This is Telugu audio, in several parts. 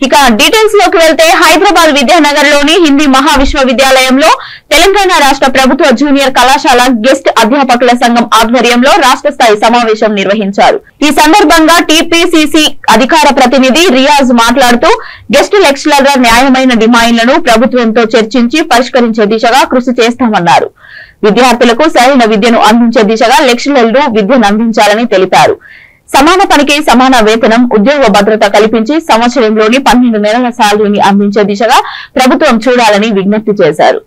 ఇక డీటెయిల్స్ లోకి వెళ్తే హైదరాబాద్ విద్యానగర్ లోని హిందీ మహావిశ్వవిద్యాలయంలో తెలంగాణ రాష్ట్ర ప్రభుత్వ జూనియర్ కళాశాల గెస్ట్ అధ్యాపకుల సంఘం ఆధ్వర్యంలో రాష్ట్ర స్థాయి సమావేశం నిర్వహించారు. ఈ సందర్భంగా టీపీసీసీ అధికార ప్రతినిధి రియాజ్ మాట్లాడుతూ గెస్ట్ లెక్చరర్ల న్యాయమైన డిమాండ్లను ప్రభుత్వంతో చర్చించి పరిష్కరించే దిశగా కృషి చేస్తామన్నారు. విద్యార్థులకు సరైన విద్యను అందించే దిశగా లెక్చరర్లు విద్యను అందించాలని తెలిపారు. సమాన పనికి సమాన వేతనం, ఉద్యోగ భద్రత కల్పించి సంవత్సరంలోని 12 నెలల సాలరీని అందించే దిశగా ప్రభుత్వం చూడాలని విజ్ఞప్తి చేశారు.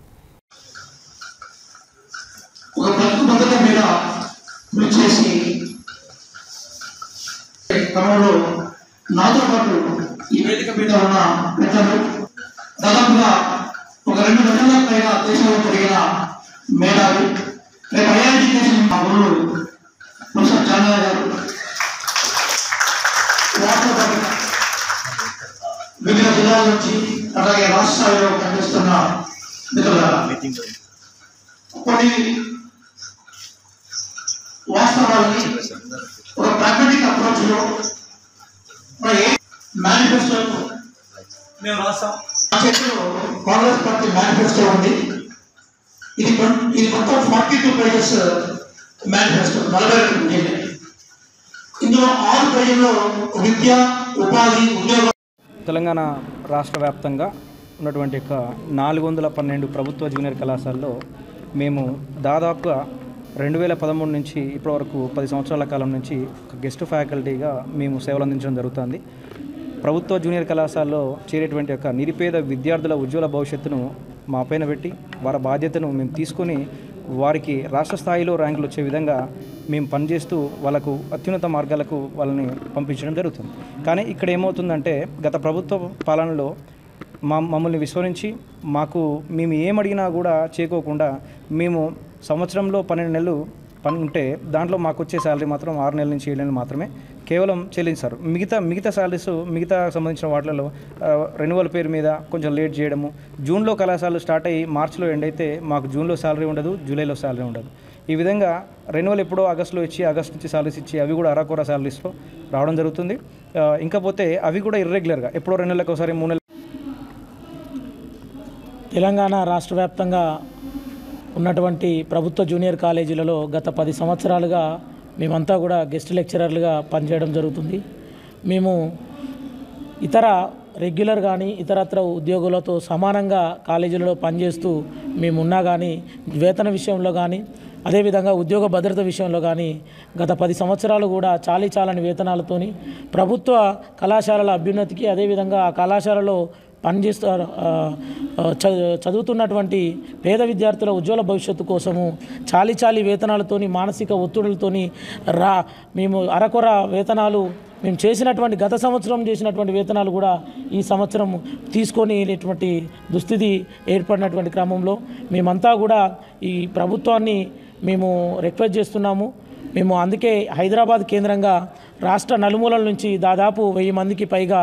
వివిధ జిల్లాల నుంచి అలాగే రాష్ట్రాల్లో కనిపిస్తున్న కొన్ని వాస్తవాలని ఒక ప్రాగ్మాటిక్ అప్రోచ్ లో మేనిఫెస్టో మేము రాస్తాం. ఆ చేతిలో కాంగ్రెస్ పార్టీ మేనిఫెస్టో ఉంది. ఇది మొత్తం 42 పేజెస్ మేనిఫెస్టో, 42 పేజీలు. ఇందులో 6 పేజీల్లో విద్య, ఉపాధి, ఉద్యోగం. తెలంగాణ రాష్ట్ర వ్యాప్తంగా ఉన్నటువంటి 412 ప్రభుత్వ జూనియర్ కళాశాలలో మేము దాదాపుగా 2013 నుంచి ఇప్పటివరకు 10 సంవత్సరాల కాలం నుంచి గెస్ట్ ఫ్యాకల్టీగా మేము సేవలు అందించడం జరుగుతుంది. ప్రభుత్వ జూనియర్ కళాశాలలో చేరేటువంటి నిరుపేద విద్యార్థుల ఉజ్వల భవిష్యత్తును మా పైన పెట్టి వారి బాధ్యతను మేము తీసుకొని వారికి రాష్ట్ర స్థాయిలో ర్యాంకులు వచ్చే విధంగా మేము పనిచేస్తూ వాళ్ళకు అత్యున్నత మార్గాలకు వాళ్ళని పంపించడం జరుగుతుంది. కానీ ఇక్కడ ఏమవుతుందంటే గత ప్రభుత్వ పాలనలో మమ్మల్ని విస్మరించి మేము ఏమడిగినా కూడా చేయకోకుండా మేము సంవత్సరంలో 12 నెలలు పని ఉంటే దాంట్లో మాకు వచ్చే శాలరీ మాత్రం 6 నెలల నుంచి 7 నెలలు మాత్రమే కేవలం చెల్లించారు. మిగతా శాలరీస్ సంబంధించిన వాటిలలో రెన్యువల్ పేరు మీద కొంచెం లేట్ చేయడము, జూన్లో కళాశాలలు స్టార్ట్ అయ్యి మార్చిలో ఎండ్ అయితే మాకు జూన్లో శాలరీ ఉండదు, జూలైలో శాలరీ ఉండదు. ఈ విధంగా రెన్యువల్ ఎప్పుడో ఆగస్టులో ఇచ్చి ఆగస్టు నుంచి శాలరీస్ ఇచ్చి అవి కూడా అరాకొర శాలరీస్లో రావడం జరుగుతుంది. ఇంకపోతే అవి కూడా ఇర్రెగ్యులర్గా ఎప్పుడో 2 నెలలకు ఒకసారి 3 నెలలు. తెలంగాణ రాష్ట్ర వ్యాప్తంగా ఉన్నటువంటి ప్రభుత్వ జూనియర్ కాలేజీలలో గత 10 సంవత్సరాలుగా మేమంతా కూడా గెస్ట్ లెక్చరర్లుగా పనిచేయడం జరుగుతుంది. మేము ఇతర రెగ్యులర్ కానీ ఇతరత్ర ఉద్యోగులతో సమానంగా కాలేజీలలో పనిచేస్తూ మేమున్నా కానీ వేతన విషయంలో కానీ అదేవిధంగా ఉద్యోగ భద్రత విషయంలో కానీ గత 10 సంవత్సరాలు కూడా చాలని వేతనాలతోని ప్రభుత్వ కళాశాలల అభ్యున్నతికి అదేవిధంగా ఆ కళాశాలలో పనిచేస్తూ చదువుతున్నటువంటి పేద విద్యార్థుల ఉజ్వల భవిష్యత్తు కోసము చాలి వేతనాలతోని మానసిక ఒత్తిడులతోని మేము అరకొర వేతనాలు మేము చేసినటువంటి గత సంవత్సరం చేసినటువంటి వేతనాలు కూడా ఈ సంవత్సరం తీసుకొనిటువంటి దుస్థితి ఏర్పడినటువంటి క్రమంలో మేమంతా కూడా ఈ ప్రభుత్వాన్ని మేము రిక్వెస్ట్ చేస్తున్నాము. మేము అందుకే హైదరాబాద్ కేంద్రంగా రాష్ట్ర నలుమూలల నుంచి దాదాపు 1000 మందికి పైగా